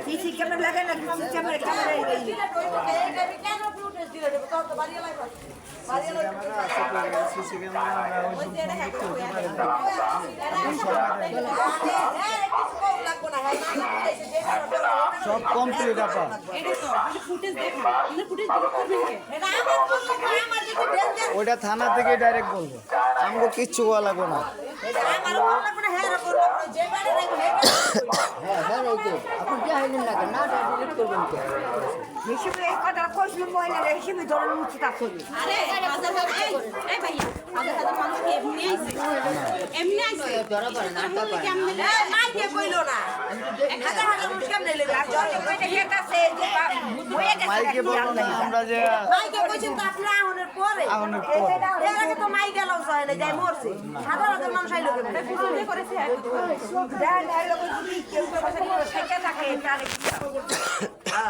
CC camera লাগে না, CC camera সব কমপ্লিট আপা। ওইটা থানা থেকে ডাইরেক্ট বলবো, আমাকে কিচ্ছু বলা লাগবে না। হিসেবে এই কথা কইছিল মহিলারা হিসেবে ধরনের উচিত আসলে। মাইকে বলবো না আমরা যে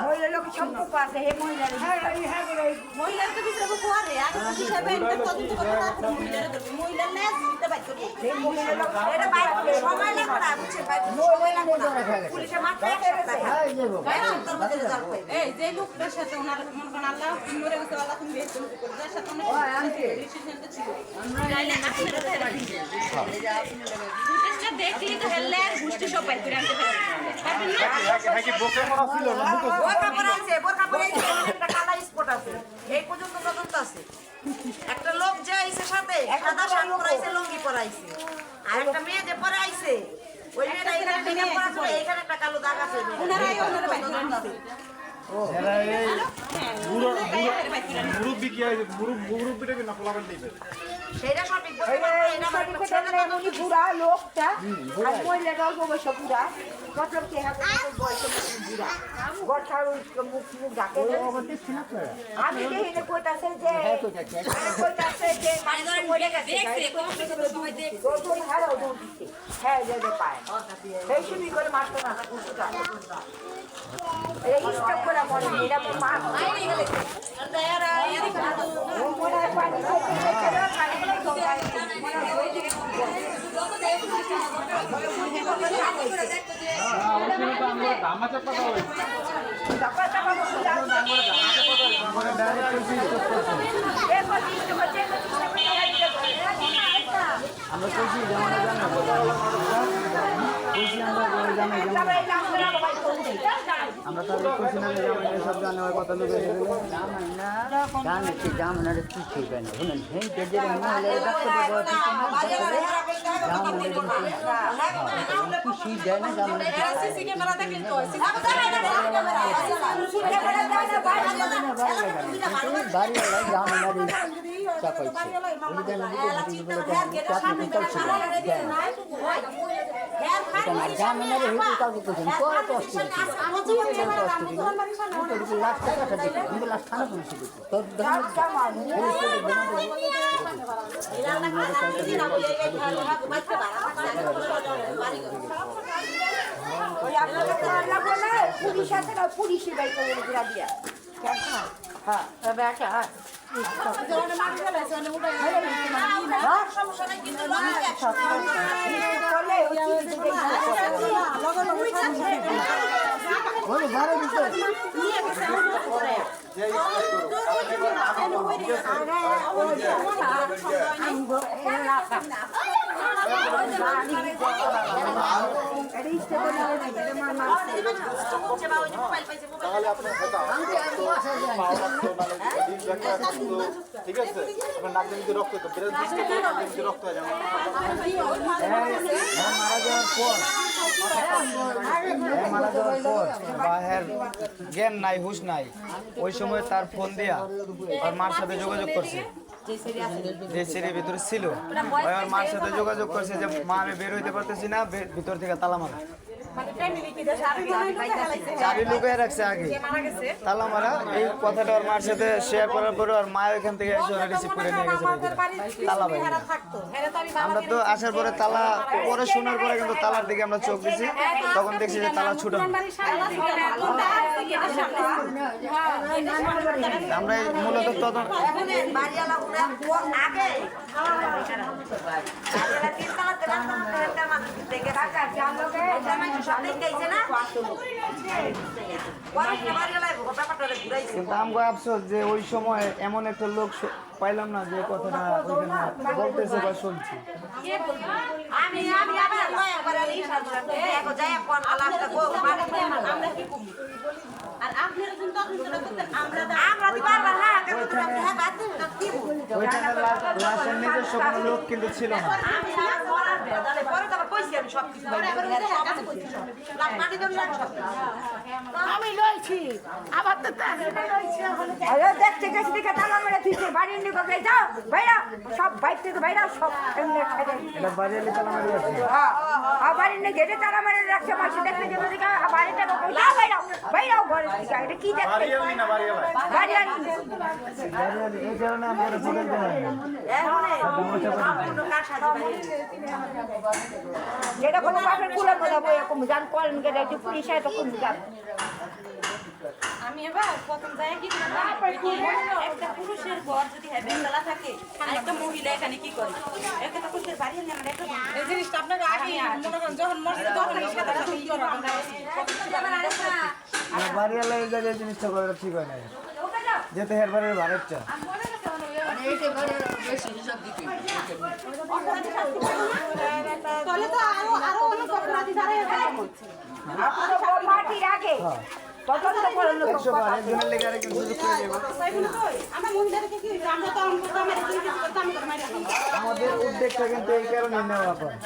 মহিলা লোক সম্পর্ক আছে হে মহিলার যে লোকটার সাথে ওনার মনে করেন আল্লাহ মরে গেছে আল্লাহ তুমি বেশ করে যার সাথে দেখলি তো হেললে আর গুষ্টি সব পাই করে আনতে পারবে একটা লোক যে আইছে সাথে সাদা শার্ট পরাইছে লুঙ্গি পরাইছে আর একটা মেয়ে যে পরে আইছে ওই মেয়েটা এখানে মেকআপ করা ছিল এখানে একটা কালো দাগ আছে ওনারা বাইরে দিছে মুরব্বি কি মুরব্বিটা কি না পোলাবেন দিবে সেটা সঠিক বলতে পারবো এটা উনি বুড়া লোকটা আর মহিলাটা অল্প বয়স বুড়া মতলব কি বয়স বুড়া গঠার মুখ মুখ ডাকে আমি দেখি কইতাছে যে হ্যাঁ যে পায় সেই শুনি করে মারতো না এই স্টপ করে মনে এটা মা আমরা কইছি যেমন আমরা তাহলে কইছি না যে সব জানে হয় কথা লোকে জানে কি জামানারে কি ছিবে না শুনেন সেই যে মহিলা ডাক্তার বাবা খুশি দেয় না জামানারে সিসি ক্যামেরা দেখলি তো বাড়ি জামানারে চাপাইছে জামানারে কাউকে করছেন কত অসুবিধা লাখ টাকাটা দেখি কিন্তু লাখ থানা পুলিশে দেখি তোর পুলিশ আছে না পুলিশে বাই করে দিয়া হ্যাঁ বেটা ঠিক আছে আপনার নাক দিয়ে রক্ত তো রক্ত হয়ে যাবে মারা যাওয়ার পর বাহের জ্ঞান নাই হুশ নাই ওই সময় তার ফোন দিয়া আর মার সাথে যোগাযোগ করছে যে সিঁড়ির ভিতরে ছিল ওই আমার মার সাথে যোগাযোগ করছে যে মা আমি বের হইতে পারতেছি না ভিতর থেকে তালা মারা মানে ফ্যামিলি কি দেশে আমি মনে হয় ফেলাইছে চাবি লুকিয়ে রাখছে আগে যে মারা গেছে তালা মারা। এই কথাটা ওর মার সাথে শেয়ার করার পরে ওর মা ওইখান থেকে এসে ওরা রিসিভ করে নিয়ে গেছে আমাদের বাড়ির তালা পিছনে ভাই হেরা থাকতো হেরা তো আমি আমরা তো আসার পরে তালা পরে শোনার পরে কিন্তু তালার দিকে আমরা চোখ দিছি, তখন দেখছি যে তালা ছুটানো। বাড়ির সামনে ছিল না কোনটা গেটের সামনে আমরা এই মূলত তখন বাড়িওয়ালা উড়ে আগে বাড়িওয়ালা তিনতলা তেলাতলা মানুষ দেখে কাকা জানলোকে সত্যি গেছে না বাড়িওয়ালা ব্যাপারটা ঘুরাইছে কিন্তু আমগো আফসোস যে ওই সময় এমন একটা লোক পাইলাম না যে কথাটা ওইখানে বলতেছে বা শুনছি। আমি আবার একবার আলি সাথে এক যাই কোন আলাদা গো বাড়িতে আমরা কি করি আর আপনারা যখন তখন সেটা করতেন আমরা তো বারবার হ্যাঁ কিন্তু হ্যাঁ বাদ কি ওইখানে লাশের নিজস্ব কোনো লোক কিন্তু ছিল না। আমি আর বলার বেদালে পরে তো কইছি আমি সব কিছু লাভ মাটি দম লাগ সব আমি লইছি আবার তো আরে দেখতে গেছি দেখে তালা মেরে দিচ্ছে বাড়ির নিকো গে যাও বাইরা সব বাইর থেকে বাইরা সব এমনি খাইতে এটা বাড়িয়ালি তালা মারি আছে। হ্যাঁ আর বাড়ির নিয়ে গেটে তালা মেরে রাখছে মাসে দেখতে যাবে দেখে বাড়িটা কই যাও বাইরা বাইরা ঘরে থেকে এটা কি দেখতে বাড়িয়ালি না বাড়িয়ালি বাড়িয়ালি বাড়িয়ালি এই কারণে আমরা বলে দেয় এখন কার সাথে বাড়ি যেটা কোনো বাপের কুলে বোঝাবো এরকম জান করেন গেলে একটু পুলিশ হয় তখন যান আমি এবার প্রথম যাই কি একটা পুরুষের ঘর যদি হেবেলা থাকে আর একটা মহিলা এখানে কি করে একটা পুরুষের বাড়ি হলে আমরা একটা এই জিনিসটা আপনাকে আগে মনে করেন যখন মরছে তখন এই সাথে কি করা না বাড়িয়ালি এই জায়গায় জিনিসটা করে ঠিক হয় না, যেতে হের বাড়ির বাড়িটা তাহলে তো আরো অনেক অপরাধী দাঁড়ায় মাটির আগে তদন্ত করেন লোক 100 একজনের লেগে আরেকজন সুযোগ করে দেবো। আমরা মহিলাদেরকে কি আমরা তো আমার কিছু করতে আমি করে মাইরা আমাদের উদ্যোগটা কিন্তু এই কারণে নেওয়া হয়,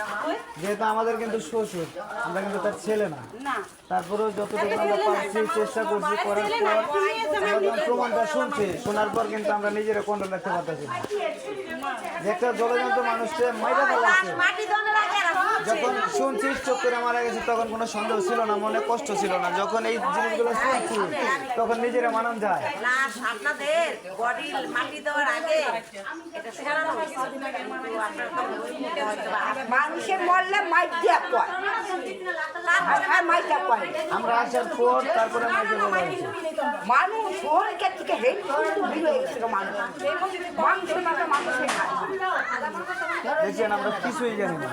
যেহেতু আমাদের কিন্তু শ্বশুর, আমরা কিন্তু তার ছেলে না। না তারপরেও যতটুকু আমরা পারছি চেষ্টা করছি করার পর আমরা যখন প্রমাণটা শুনছি, শোনার পর কিন্তু আমরা নিজেরা কন্ট্রোল রাখতে পারতেছি না। যে একটা জলজন্ত মানুষকে মাইরা ফেলা আছে, মাটি দনে লাগে যখন শুনছি চোখ করে মারা গেছে তখন কোনো সন্দেহ ছিল না, মনে কষ্ট ছিল না। যখন এই জিনিসগুলো শুনছি তখন নিজেরা মানান যায়। না আপনাদের বডি মাটি দেওয়ার আগে এটা সরানো মানুষের মরলে মাইক দিয়া কয় আর মাইক দিয়া কয় আমরা আসার পর তারপরে মাইকে বলা হয়েছে মানুষ শহরকে থেকে হেট কিন্তু ভিড় হয়ে গেছিল মানুষ মাংস মাথা মানুষের খায় দেখছেন, আমরা কিছুই জানি না।